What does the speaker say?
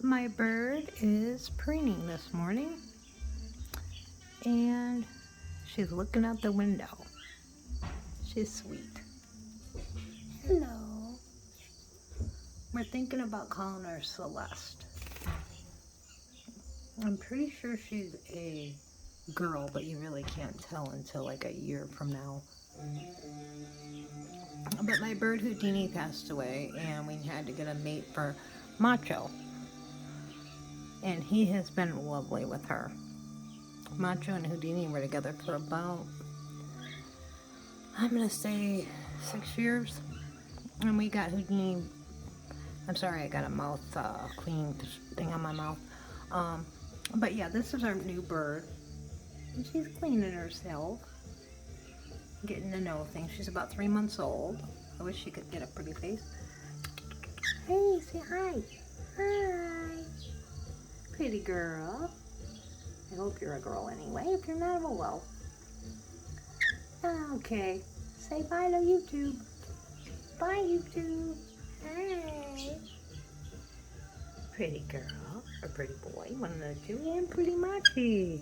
My bird is preening this morning, and she's looking out the window. She's sweet. Hello. We're thinking about calling her Celeste. I'm pretty sure she's a girl, but you really can't tell until like a year from now. But my bird Houdini passed away, and we had to get a mate for Macho. And he has been lovely with her. Macho and Houdini were together for about, I'm gonna say 6 years. And we got Houdini, I'm sorry, I got a mouth clean thing on my mouth. But yeah, this is our new bird. And she's cleaning herself, getting to know things. She's about 3 months old. I wish she could get a pretty face. Hey, say hi. Hi. Pretty girl. I hope you're a girl anyway. If you're not, oh well. Okay. Say bye to YouTube. Bye, YouTube. Hi. Pretty girl or pretty boy, one of the two, and pretty Machi.